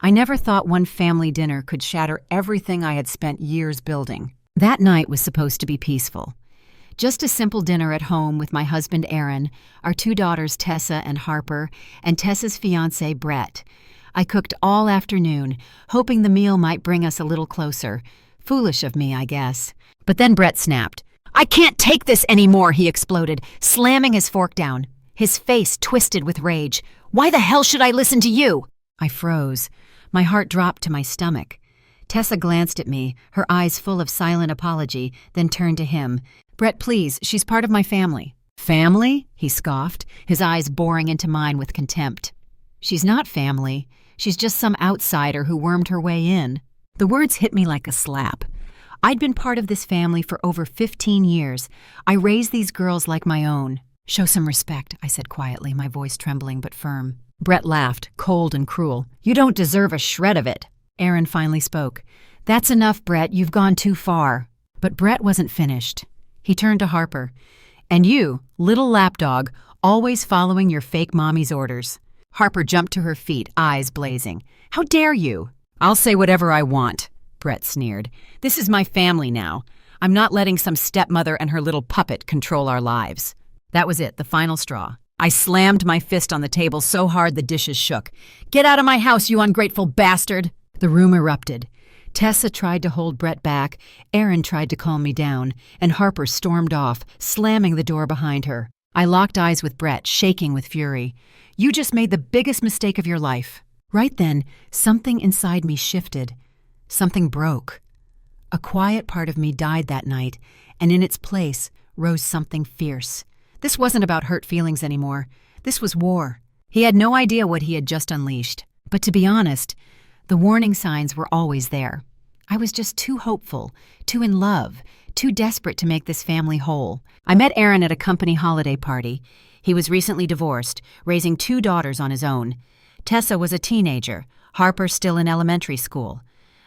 I never thought one family dinner could shatter everything I had spent years building. That night was supposed to be peaceful. Just a simple dinner at home with my husband Aaron, our 2 daughters Tessa and Harper, and Tessa's fiancé Brett. I cooked all afternoon, hoping the meal might bring us a little closer. Foolish of me, I guess. But then Brett snapped. "I can't take this anymore," he exploded, slamming his fork down. His face twisted with rage. "Why the hell should I listen to you?" I froze. My heart dropped to my stomach. Tessa glanced at me, her eyes full of silent apology, then turned to him. "Brett, please, she's part of my family." "Family?" he scoffed, his eyes boring into mine with contempt. "She's not family. She's just some outsider who wormed her way in." The words hit me like a slap. I'd been part of this family for over 15 years. I raised these girls like my own. "Show some respect," I said quietly, my voice trembling but firm. Brett laughed, cold and cruel. "You don't deserve a shred of it." Aaron finally spoke. "That's enough, Brett. You've gone too far." But Brett wasn't finished. He turned to Harper. "And you, little lapdog, always following your fake mommy's orders." Harper jumped to her feet, eyes blazing. "How dare you?" "I'll say whatever I want," Brett sneered. "This is my family now. I'm not letting some stepmother and her little puppet control our lives." That was it, the final straw. I slammed my fist on the table so hard the dishes shook. "Get out of my house, you ungrateful bastard!" The room erupted. Tessa tried to hold Brett back, Aaron tried to calm me down, and Harper stormed off, slamming the door behind her. I locked eyes with Brett, shaking with fury. "You just made the biggest mistake of your life." Right then, something inside me shifted. Something broke. A quiet part of me died that night, and in its place rose something fierce. This wasn't about hurt feelings anymore. This was war. He had no idea what he had just unleashed. But to be honest, the warning signs were always there. I was just too hopeful, too in love, too desperate to make this family whole. I met Aaron at a company holiday party. He was recently divorced, raising 2 daughters on his own. Tessa was a teenager, Harper still in elementary school.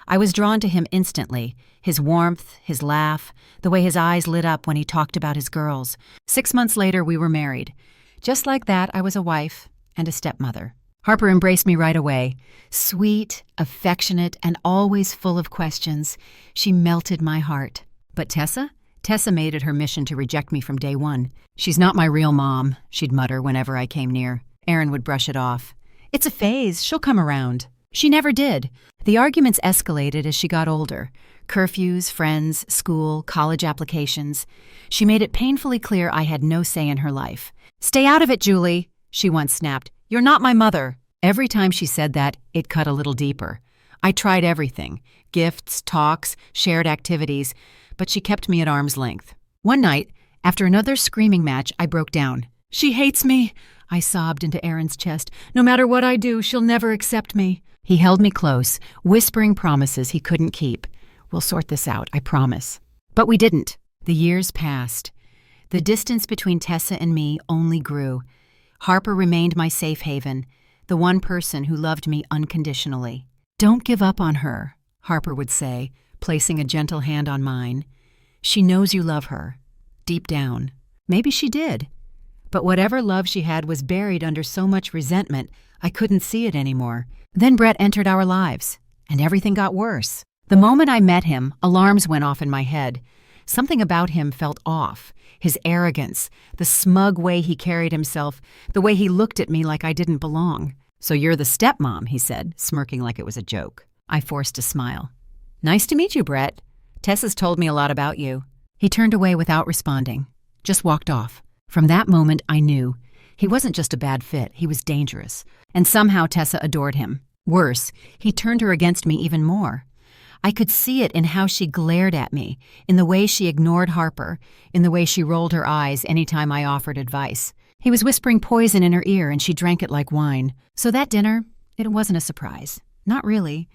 I was drawn to him instantly, his warmth, his laugh, the way his eyes lit up when he talked about his girls. 6 months later, we were married. Just like that, I was a wife and a stepmother. Harper embraced me right away. Sweet, affectionate, and always full of questions. She melted my heart. But Tessa? Tessa made it her mission to reject me from day one. "She's not my real mom," she'd mutter whenever I came near. Aaron would brush it off. "It's a phase. She'll come around." She never did. The arguments escalated as she got older. Curfews, friends, school, college applications. She made it painfully clear I had no say in her life. "Stay out of it, Julie," she once snapped. "You're not my mother." Every time she said that, it cut a little deeper. I tried everything. Gifts, talks, shared activities. But she kept me at arm's length. One night, after another screaming match, I broke down. "She hates me," I sobbed into Aaron's chest. "No matter what I do, she'll never accept me." He held me close, whispering promises he couldn't keep. "We'll sort this out, I promise." But we didn't. The years passed. The distance between Tessa and me only grew. Harper remained my safe haven, the one person who loved me unconditionally. "Don't give up on her," Harper would say, placing a gentle hand on mine. "She knows you love her. Deep down." Maybe she did. But whatever love she had was buried under so much resentment, I couldn't see it anymore. Then Brett entered our lives, and everything got worse. The moment I met him, alarms went off in my head. Something about him felt off. His arrogance, the smug way he carried himself, the way he looked at me like I didn't belong. "So you're the stepmom," he said, smirking like it was a joke. I forced a smile. "Nice to meet you, Brett. Tessa's told me a lot about you." He turned away without responding, just walked off. From that moment, I knew. He wasn't just a bad fit, he was dangerous. And somehow Tessa adored him. Worse, he turned her against me even more. I could see it in how she glared at me, in the way she ignored Harper, in the way she rolled her eyes anytime I offered advice. He was whispering poison in her ear and she drank it like wine. So that dinner, it wasn't a surprise. Not really.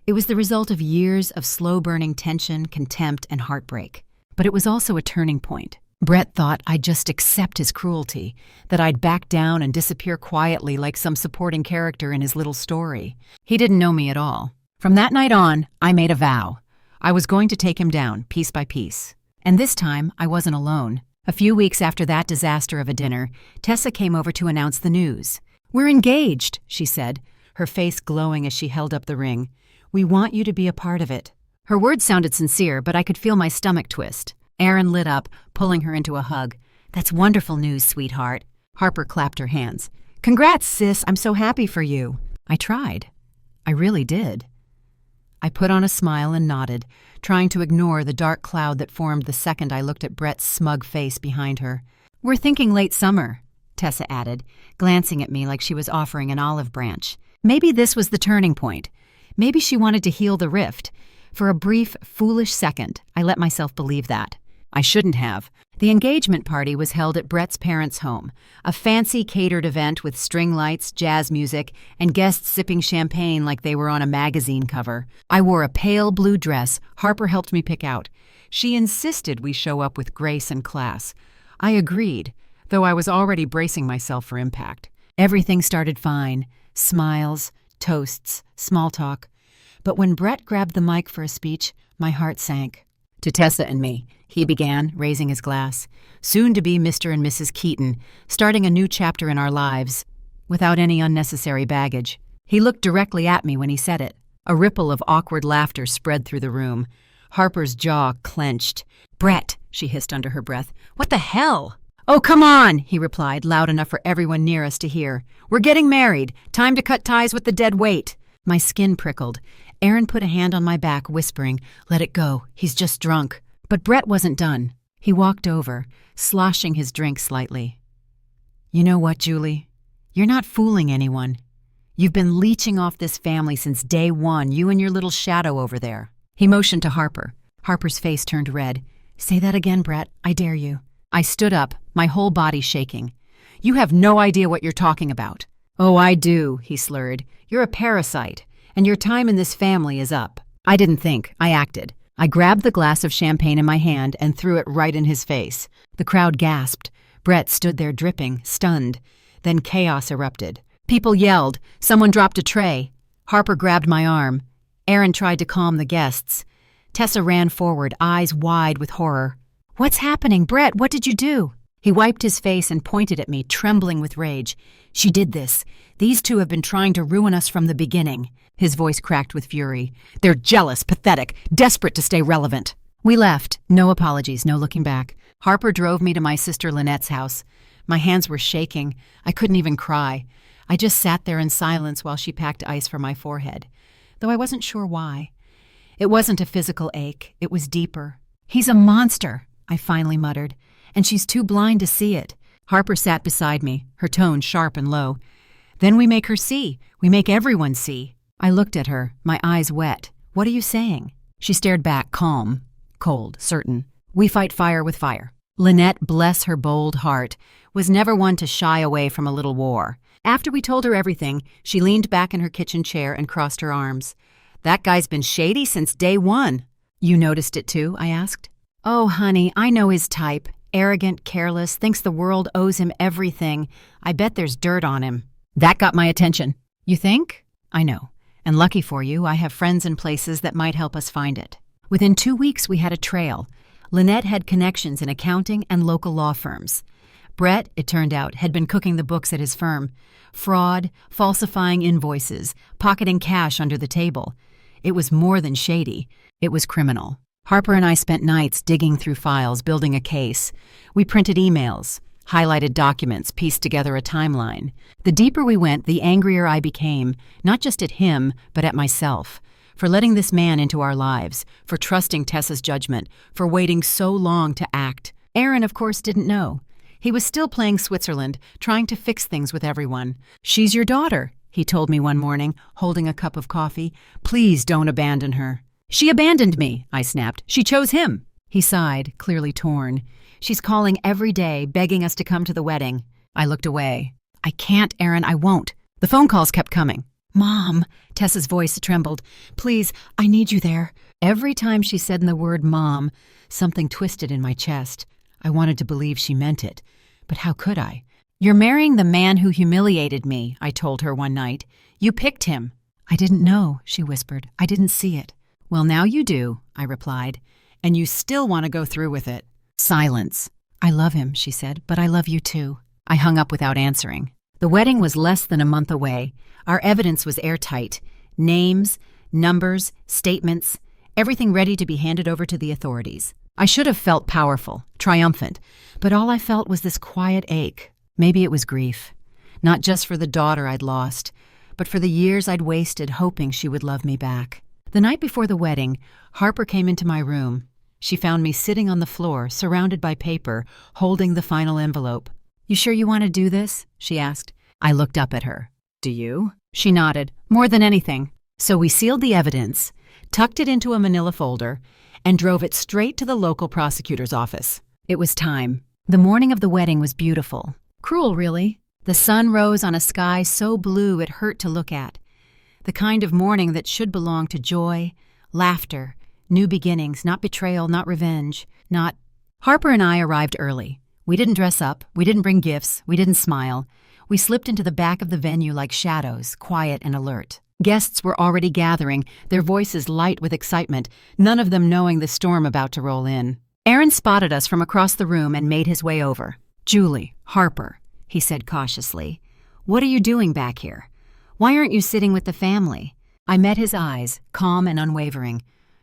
It was the result of years of slow-burning tension, contempt, and heartbreak. But it was also a turning point. Brett thought I'd just accept his cruelty, that I'd back down and disappear quietly like some supporting character in his little story. He didn't know me at all. From that night on, I made a vow. I was going to take him down, piece by piece. And this time, I wasn't alone. A few weeks after that disaster of a dinner, Tessa came over to announce the news. "We're engaged," she said. her face glowing as she held up the ring. "We want you to be a part of it." Her words sounded sincere, but I could feel my stomach twist. Erin lit up, pulling her into a hug. "That's wonderful news, sweetheart." Harper clapped her hands. "Congrats, sis. I'm so happy for you." I tried. I really did. I put on a smile and nodded, trying to ignore the dark cloud that formed the second I looked at Brett's smug face behind her. "We're thinking late summer," Tessa added, glancing at me like she was offering an olive branch. Maybe this was the turning point. Maybe she wanted to heal the rift. For a brief, foolish second, I let myself believe that. I shouldn't have. The engagement party was held at Brett's parents' home, a fancy catered event with string lights, jazz music, and guests sipping champagne like they were on a magazine cover. I wore a pale blue dress Harper helped me pick out. She insisted we show up with grace and class. I agreed, though I was already bracing myself for impact. Everything started fine. Smiles, toasts, small talk. But when Brett grabbed the mic for a speech, my heart sank. "To Tessa and me," he began, raising his glass. "Soon to be Mr. and Mrs. Keaton, starting a new chapter in our lives, without any unnecessary baggage." He looked directly at me when he said it. A ripple of awkward laughter spread through the room. Harper's jaw clenched. "Brett," she hissed under her breath, "what the hell?" "Oh, come on," he replied, loud enough for everyone near us to hear. "We're getting married. Time to cut ties with the dead weight." My skin prickled. Erin put a hand on my back, whispering, "Let it go. He's just drunk." But Brett wasn't done. He walked over, sloshing his drink slightly. "You know what, Julie? You're not fooling anyone. You've been leeching off this family since day one, you and your little shadow over there." He motioned to Harper. Harper's face turned red. "Say that again, Brett. I dare you." I stood up, my whole body shaking. "You have no idea what you're talking about." "Oh, I do," he slurred. "You're a parasite, and your time in this family is up." I didn't think. I acted. I grabbed the glass of champagne in my hand and threw it right in his face. The crowd gasped. Brett stood there dripping, stunned. Then chaos erupted. People yelled. Someone dropped a tray. Harper grabbed my arm. Erin tried to calm the guests. Tessa ran forward, eyes wide with horror. "What's happening, Brett? What did you do?" He wiped his face and pointed at me, trembling with rage. "She did this. These two have been trying to ruin us from the beginning." His voice cracked with fury. "They're jealous, pathetic, desperate to stay relevant." We left. No apologies, no looking back. Harper drove me to my sister Lynette's house. My hands were shaking. I couldn't even cry. I just sat there in silence while she packed ice for my forehead, though I wasn't sure why. It wasn't a physical ache. It was deeper. "He's a monster," I finally muttered, "and she's too blind to see it." Harper sat beside me, her tone sharp and low. "Then we make her see. We make everyone see." I looked at her, my eyes wet. "What are you saying?" She stared back, calm, cold, certain. "We fight fire with fire." Lynette, bless her bold heart, was never one to shy away from a little war. After we told her everything, she leaned back in her kitchen chair and crossed her arms. "That guy's been shady since day one." "You noticed it too?" I asked. "Oh, honey, I know his type. Arrogant, careless, thinks the world owes him everything. I bet there's dirt on him." That got my attention. "You think?" "I know. And lucky for you, I have friends in places that might help us find it." Within 2 weeks, we had a trail. Lynette had connections in accounting and local law firms. Brett, it turned out, had been cooking the books at his firm. Fraud, falsifying invoices, pocketing cash under the table. It was more than shady. It was criminal. Harper and I spent nights digging through files, building a case. We printed emails, highlighted documents, pieced together a timeline. The deeper we went, the angrier I became, not just at him, but at myself, for letting this man into our lives, for trusting Tessa's judgment, for waiting so long to act. Erin, of course, didn't know. He was still playing Switzerland, trying to fix things with everyone. "She's your daughter," he told me one morning, holding a cup of coffee. "Please don't abandon her." "She abandoned me," I snapped. "She chose him." He sighed, clearly torn. "She's calling every day, begging us to come to the wedding." I looked away. "I can't, Erin, I won't." The phone calls kept coming. "Mom," Tessa's voice trembled. "Please, I need you there." Every time she said the word Mom, something twisted in my chest. I wanted to believe she meant it, but how could I? "You're marrying the man who humiliated me," I told her one night. "You picked him." "I didn't know," she whispered. "I didn't see it." "Well, now you do," I replied, "and you still want to go through with it." Silence. "I love him," she said, "but I love you too." I hung up without answering. The wedding was less than a month away. Our evidence was airtight. Names, numbers, statements, everything ready to be handed over to the authorities. I should have felt powerful, triumphant, but all I felt was this quiet ache. Maybe it was grief. Not just for the daughter I'd lost, but for the years I'd wasted hoping she would love me back. The night before the wedding, Harper came into my room. She found me sitting on the floor, surrounded by paper, holding the final envelope. "You sure you want to do this?" she asked. I looked up at her. "Do you?" She nodded. "More than anything." So we sealed the evidence, tucked it into a manila folder, and drove it straight to the local prosecutor's office. It was time. The morning of the wedding was beautiful. Cruel, really. The sun rose on a sky so blue it hurt to look at. The kind of morning that should belong to joy, laughter, new beginnings, not betrayal, not revenge, not... Harper and I arrived early. We didn't dress up, we didn't bring gifts, we didn't smile. We slipped into the back of the venue like shadows, quiet and alert. Guests were already gathering, their voices light with excitement, none of them knowing the storm about to roll in. Aaron spotted us from across the room and made his way over. "Julie, Harper," he said cautiously. "What are you doing back here? Why aren't you sitting with the family?" I met his eyes, calm and unwavering.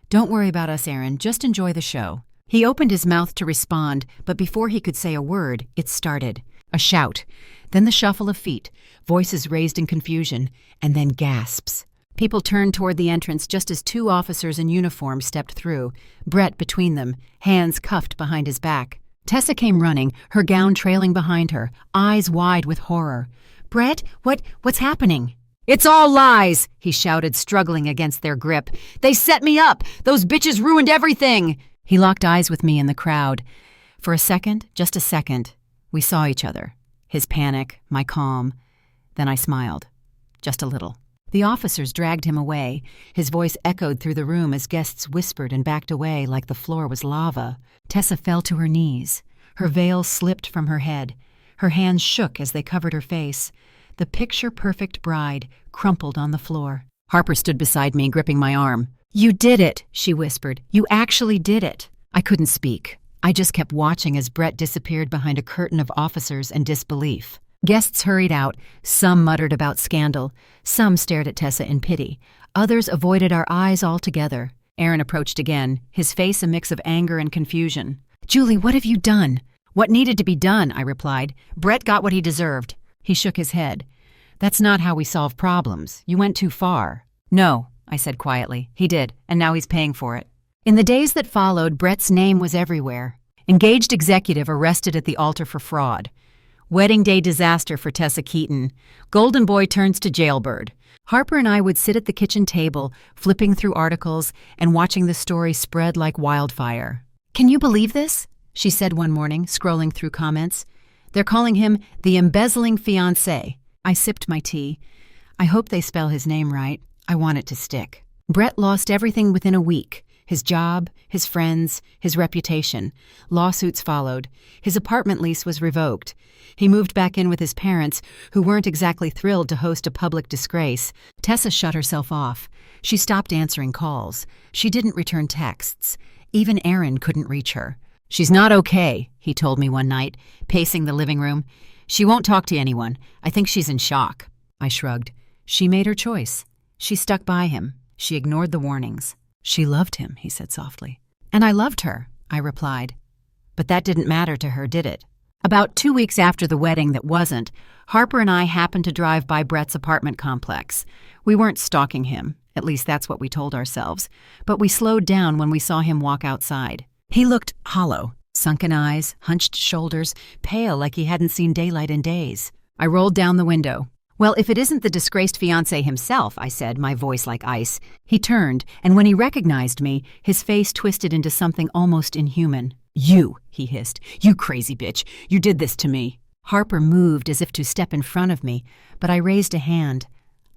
"Don't worry about us, Aaron. Just enjoy the show." He opened his mouth to respond, but before he could say a word, it started. A shout, then the shuffle of feet, voices raised in confusion, and then gasps. People turned toward the entrance just as two officers in uniform stepped through, Brett between them, hands cuffed behind his back. Tessa came running, her gown trailing behind her, eyes wide with horror. "Brett, what's happening?" "It's all lies," he shouted, struggling against their grip. "They set me up! Those bitches ruined everything!" He locked eyes with me in the crowd. For a second, just a second, we saw each other. His panic, my calm. Then I smiled. Just a little. The officers dragged him away. His voice echoed through the room as guests whispered and backed away like the floor was lava. Tessa fell to her knees. Her veil slipped from her head. Her hands shook as they covered her face. The picture-perfect bride crumpled on the floor. Harper stood beside me, gripping my arm. "You did it," she whispered. "You actually did it." I couldn't speak. I just kept watching as Brett disappeared behind a curtain of officers and disbelief. Guests hurried out. Some muttered about scandal. Some stared at Tessa in pity. Others avoided our eyes altogether. Aaron approached again, his face a mix of anger and confusion. "Julie, what have you done?" "What needed to be done," I replied. "Brett got what he deserved." He shook his head. "That's not how we solve problems. You went too far." "No," I said quietly. "He did, and now he's paying for it." In the days that followed, Brett's name was everywhere. Engaged executive arrested at the altar for fraud. Wedding day disaster for Tessa Keaton. Golden boy turns to jailbird. Harper and I would sit at the kitchen table, flipping through articles and watching the story spread like wildfire. "Can you believe this?" she said one morning, scrolling through comments. "They're calling him the embezzling fiancé." I sipped my tea. I hope they spell his name right. I want it to stick. Brett lost everything within a week. His job, his friends, his reputation. Lawsuits followed. His apartment lease was revoked. He moved back in with his parents, who weren't exactly thrilled to host a public disgrace. Tessa shut herself off. She stopped answering calls. She didn't return texts. Even Aaron couldn't reach her. "She's not okay," he told me one night, pacing the living room. "She won't talk to anyone. I think she's in shock." I shrugged. She made her choice. She stuck by him. She ignored the warnings. "She loved him," he said softly. "And I loved her," I replied. But that didn't matter to her, did it? About 2 weeks after the wedding that wasn't, Harper and I happened to drive by Brett's apartment complex. We weren't stalking him, at least that's what we told ourselves, but we slowed down when we saw him walk outside. He looked hollow, sunken eyes, hunched shoulders, pale like he hadn't seen daylight in days. I rolled down the window. "Well, if it isn't the disgraced fiancé himself," I said, my voice like ice. He turned, and when he recognized me, his face twisted into something almost inhuman. "You," he hissed. "You crazy bitch. You did this to me." Harper moved as if to step in front of me, but I raised a hand.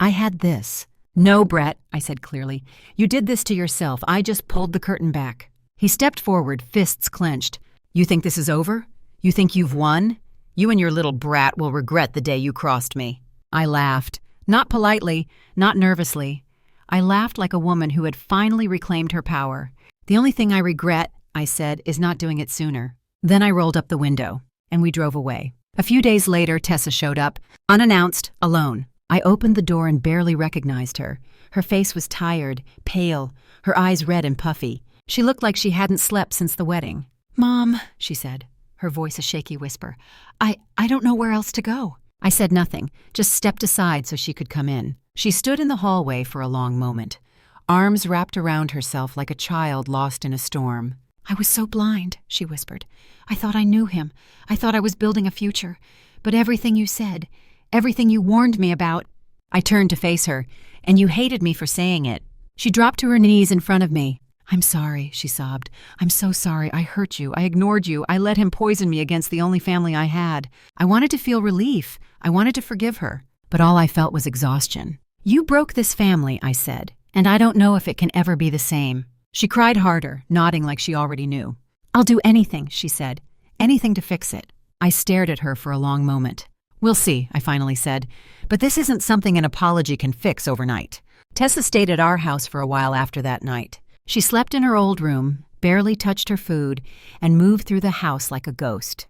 I had this. "No, Brett," I said clearly. "You did this to yourself. I just pulled the curtain back." He stepped forward, fists clenched. "You think this is over? You think you've won? You and your little brat will regret the day you crossed me." I laughed. Not politely, not nervously. I laughed like a woman who had finally reclaimed her power. "The only thing I regret," I said, "is not doing it sooner." Then I rolled up the window, and we drove away. A few days later, Tessa showed up, unannounced, alone. I opened the door and barely recognized her. Her face was tired, pale, her eyes red and puffy. She looked like she hadn't slept since the wedding. "Mom," she said, her voice a shaky whisper. I don't know where else to go." I said nothing, just stepped aside so she could come in. She stood in the hallway for a long moment, arms wrapped around herself like a child lost in a storm. "I was so blind," she whispered. "I thought I knew him. I thought I was building a future. But everything you said, everything you warned me about—" I turned to face her. "And you hated me for saying it." She dropped to her knees in front of me. "I'm sorry," she sobbed. "I'm so sorry. I hurt you. I ignored you. I let him poison me against the only family I had. I wanted to feel relief. I wanted to forgive her. But all I felt was exhaustion." "You broke this family," I said, "and I don't know if it can ever be the same." She cried harder, nodding like she already knew. "I'll do anything," she said. "Anything to fix it." I stared at her for a long moment. "We'll see," I finally said. "But this isn't something an apology can fix overnight." Tessa stayed at our house for a while after that night. She slept in her old room, barely touched her food, and moved through the house like a ghost.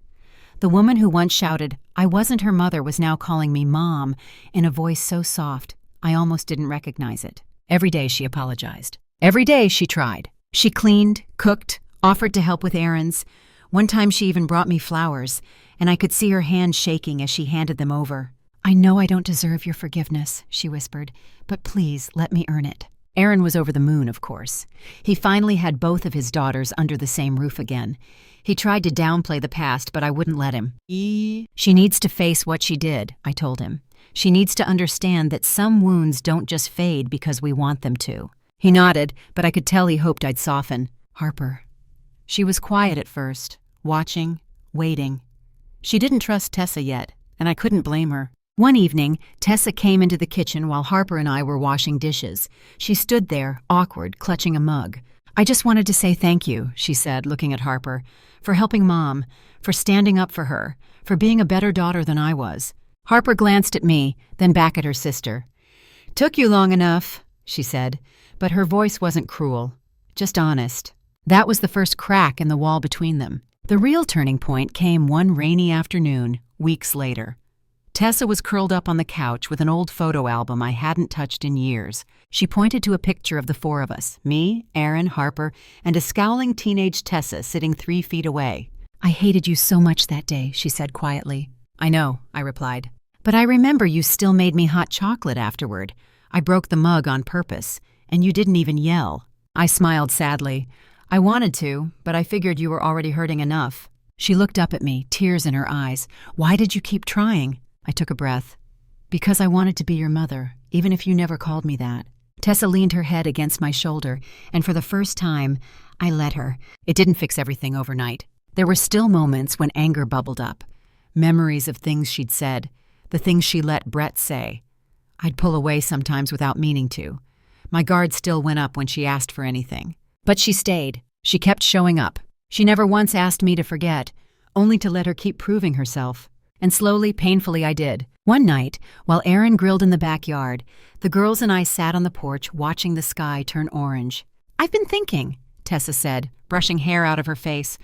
The woman who once shouted, "I wasn't her mother," was now calling me Mom in a voice so soft I almost didn't recognize it. Every day she apologized. Every day she tried. She cleaned, cooked, offered to help with errands. One time she even brought me flowers, and I could see her hands shaking as she handed them over. "I know I don't deserve your forgiveness," she whispered, "but please let me earn it." Aaron was over the moon, of course. He finally had both of his daughters under the same roof again. He tried to downplay the past, but I wouldn't let him. "She needs to face what she did," I told him. "She needs to understand that some wounds don't just fade because we want them to." He nodded, but I could tell he hoped I'd soften. "Harper." She was quiet at first, watching, waiting. She didn't trust Tessa yet, and I couldn't blame her. One evening, Tessa came into the kitchen while Harper and I were washing dishes. She stood there, awkward, clutching a mug. "I just wanted to say thank you," she said, looking at Harper, "for helping Mom, for standing up for her, for being a better daughter than I was." Harper glanced at me, then back at her sister. "Took you long enough," she said, but her voice wasn't cruel, just honest. That was the first crack in the wall between them. The real turning point came one rainy afternoon, weeks later. Tessa was curled up on the couch with an old photo album I hadn't touched in years. She pointed to a picture of the four of us, me, Aaron, Harper, and a scowling teenage Tessa sitting 3 feet away. "I hated you so much that day," she said quietly. "I know," I replied. "But I remember you still made me hot chocolate afterward. I broke the mug on purpose, and you didn't even yell." I smiled sadly. "I wanted to, but I figured you were already hurting enough." She looked up at me, tears in her eyes. "Why did you keep trying?" I took a breath. "Because I wanted to be your mother, even if you never called me that." Tessa leaned her head against my shoulder, and for the first time, I let her. It didn't fix everything overnight. There were still moments when anger bubbled up. Memories of things she'd said, the things she let Brett say. I'd pull away sometimes without meaning to. My guard still went up when she asked for anything. But she stayed. She kept showing up. She never once asked me to forget, only to let her keep proving herself. And slowly, painfully, I did. One night, while Aaron grilled in the backyard, the girls and I sat on the porch watching the sky turn orange. "I've been thinking," Tessa said, brushing hair out of her face,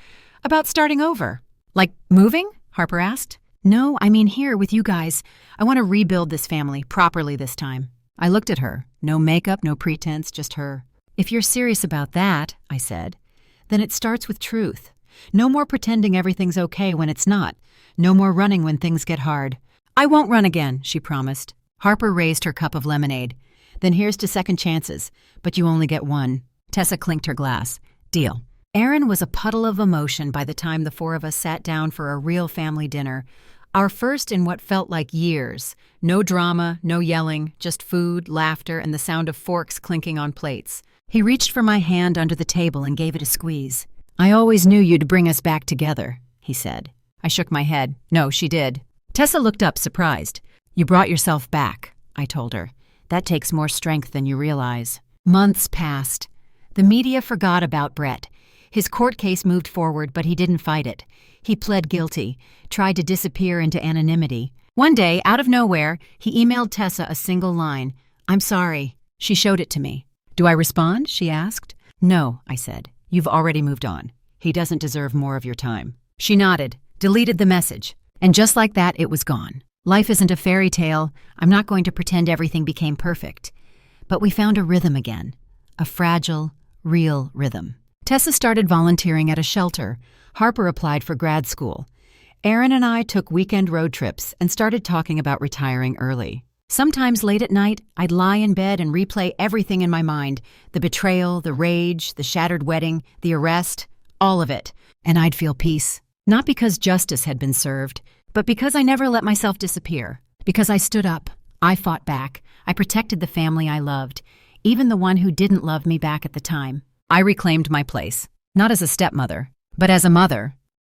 "about starting over." "Like moving?" Harper asked. "No, I mean here with you guys. I want to rebuild this family properly this time." I looked at her. No makeup, no pretense, just her. "If you're serious about that," I said, "then it starts with truth. No more pretending everything's okay when it's not. No more running when things get hard." "I won't run again," she promised. Harper raised her cup of lemonade. "Then here's to second chances, but you only get one." Tessa clinked her glass. "Deal." Aaron was a puddle of emotion by the time the four of us sat down for a real family dinner. Our first in what felt like years. No drama, no yelling, just food, laughter, and the sound of forks clinking on plates. He reached for my hand under the table and gave it a squeeze. "I always knew you'd bring us back together," he said. I shook my head. "No, she did." Tessa looked up, surprised. "You brought yourself back," I told her. "That takes more strength than you realize." Months passed. The media forgot about Brett. His court case moved forward, but he didn't fight it. He pled guilty, tried to disappear into anonymity. One day, out of nowhere, he emailed Tessa a single line, "I'm sorry." She showed it to me. "Do I respond?" she asked. "No," I said. "You've already moved on. He doesn't deserve more of your time." She nodded, deleted the message. And just like that, it was gone. Life isn't a fairy tale. I'm not going to pretend everything became perfect. But we found a rhythm again. A fragile, real rhythm. Tessa started volunteering at a shelter. Harper applied for grad school. Aaron and I took weekend road trips and started talking about retiring early. Sometimes late at night, I'd lie in bed and replay everything in my mind. The betrayal, the rage, the shattered wedding, the arrest, all of it. And I'd feel peace. Not because justice had been served, but because I never let myself disappear. Because I stood up. I fought back. I protected the family I loved, even the one who didn't love me back at the time. I reclaimed my place, not as a stepmother, but as a mother,